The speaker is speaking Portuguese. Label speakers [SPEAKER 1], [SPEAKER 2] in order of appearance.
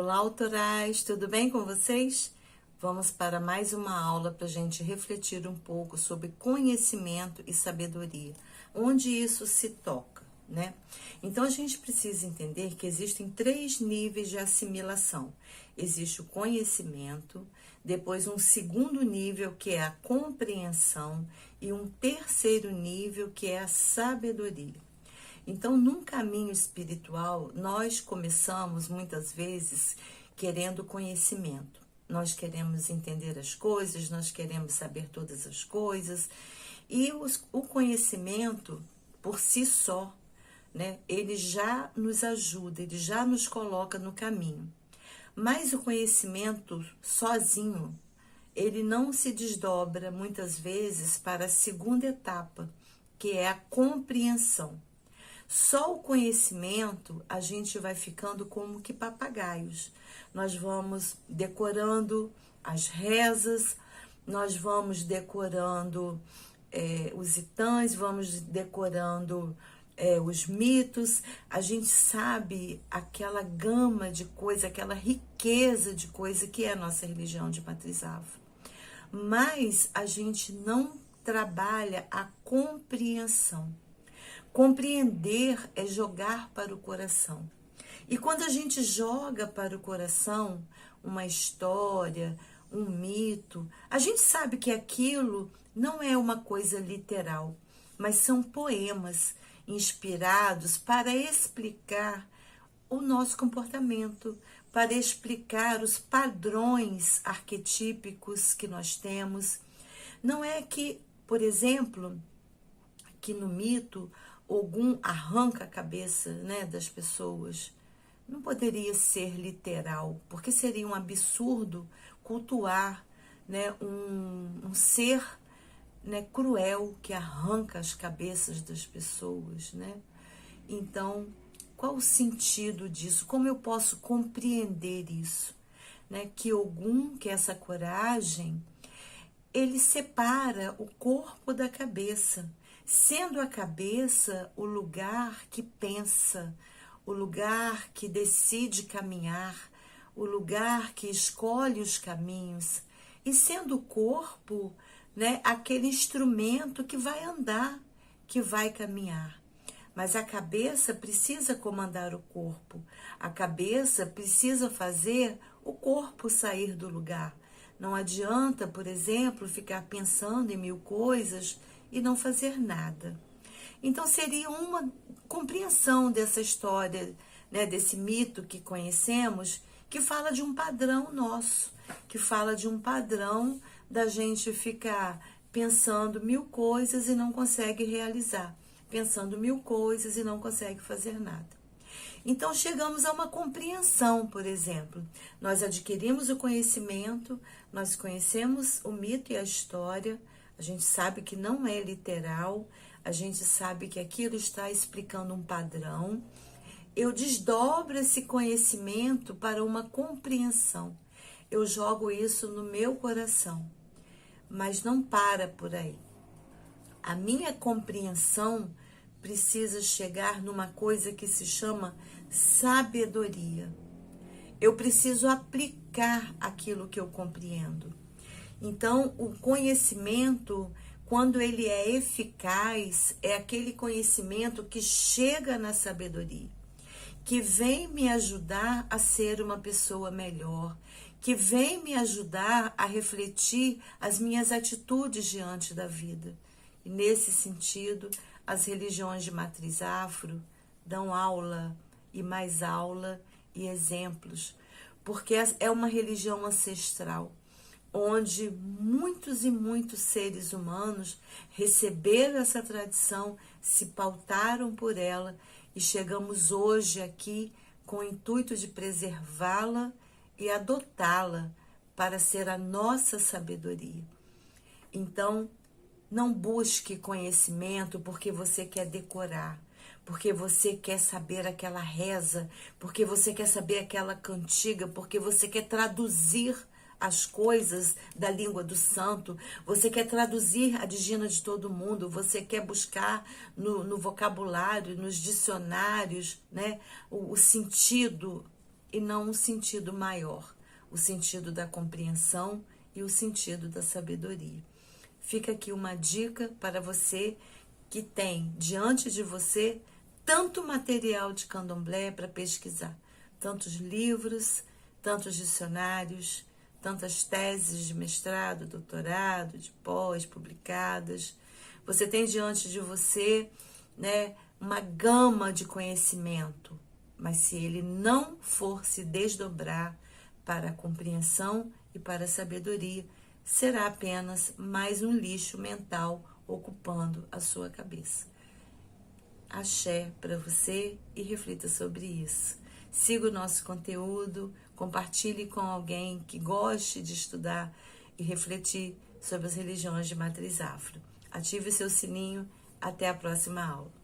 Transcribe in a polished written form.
[SPEAKER 1] Olá, autorais, tudo bem com vocês? Vamos para mais uma aula para a gente refletir um pouco sobre conhecimento e sabedoria, onde isso se toca, né? Então, a gente precisa entender que existem 3 níveis de assimilação. Existe o conhecimento, depois um segundo nível, que é a compreensão, e um terceiro nível, que é a sabedoria. Então, num caminho espiritual, nós começamos muitas vezes querendo conhecimento. Nós queremos entender as coisas, nós queremos saber todas as coisas. E o conhecimento, por si só, né, ele já nos ajuda, ele já nos coloca no caminho. Mas o conhecimento sozinho, ele não se desdobra muitas vezes para a segunda etapa, que é a compreensão. Só o conhecimento, a gente vai ficando como que papagaios. Nós vamos decorando as rezas, nós vamos decorando os itãs, vamos decorando os mitos. A gente sabe aquela gama de coisa, aquela riqueza de coisa que é a nossa religião de matriz afro. Mas a gente não trabalha a compreensão. Compreender é jogar para o coração. E quando a gente joga para o coração uma história, um mito, a gente sabe que aquilo não é uma coisa literal, mas são poemas inspirados para explicar o nosso comportamento, para explicar os padrões arquetípicos que nós temos. Não é que, por exemplo, que no mito Ogum arranca a cabeça, né, das pessoas. Não poderia ser literal, porque seria um absurdo cultuar, né, um ser, né, cruel que arranca as cabeças das pessoas, né? Então, qual o sentido disso? Como eu posso compreender isso? Né? Que Ogum, que é essa coragem, ele separa o corpo da cabeça, sendo a cabeça o lugar que pensa, o lugar que decide caminhar, o lugar que escolhe os caminhos, e sendo o corpo, né, aquele instrumento que vai andar, que vai caminhar. Mas a cabeça precisa comandar o corpo, a cabeça precisa fazer o corpo sair do lugar. Não adianta, por exemplo, ficar pensando em 1000 coisas e não fazer nada. Então, seria uma compreensão dessa história, né, desse mito que conhecemos, que fala de um padrão nosso, que fala de um padrão da gente ficar pensando 1000 coisas e não consegue realizar, pensando 1000 coisas e não consegue fazer nada. Então, chegamos a uma compreensão, por exemplo. Nós adquirimos o conhecimento, nós conhecemos o mito e a história, a gente sabe que não é literal, a gente sabe que aquilo está explicando um padrão. Eu desdobro esse conhecimento para uma compreensão. Eu jogo isso no meu coração, mas não para por aí. A minha compreensão precisa chegar numa coisa que se chama sabedoria. Eu preciso aplicar aquilo que eu compreendo. Então, o conhecimento, quando ele é eficaz, é aquele conhecimento que chega na sabedoria, que vem me ajudar a ser uma pessoa melhor, que vem me ajudar a refletir as minhas atitudes diante da vida. E nesse sentido, as religiões de matriz afro dão aula e mais aula e exemplos, porque é uma religião ancestral, onde muitos e muitos seres humanos receberam essa tradição, se pautaram por ela e chegamos hoje aqui com o intuito de preservá-la e adotá-la para ser a nossa sabedoria. Então, não busque conhecimento porque você quer decorar, porque você quer saber aquela reza, porque você quer saber aquela cantiga, porque você quer traduzir as coisas da língua do santo, você quer traduzir a digina de todo mundo, você quer buscar no vocabulário, nos dicionários, né, o sentido e não um sentido maior, o sentido da compreensão e o sentido da sabedoria. Fica aqui uma dica para você que tem diante de você tanto material de candomblé para pesquisar, tantos livros, tantos dicionários, tantas teses de mestrado, doutorado, de pós publicadas. Você tem diante de você, né, uma gama de conhecimento, mas se ele não for se desdobrar para a compreensão e para a sabedoria, será apenas mais um lixo mental ocupando a sua cabeça. Axé para você e reflita sobre isso. Siga o nosso conteúdo, compartilhe com alguém que goste de estudar e refletir sobre as religiões de matriz afro. Ative o seu sininho. Até a próxima aula.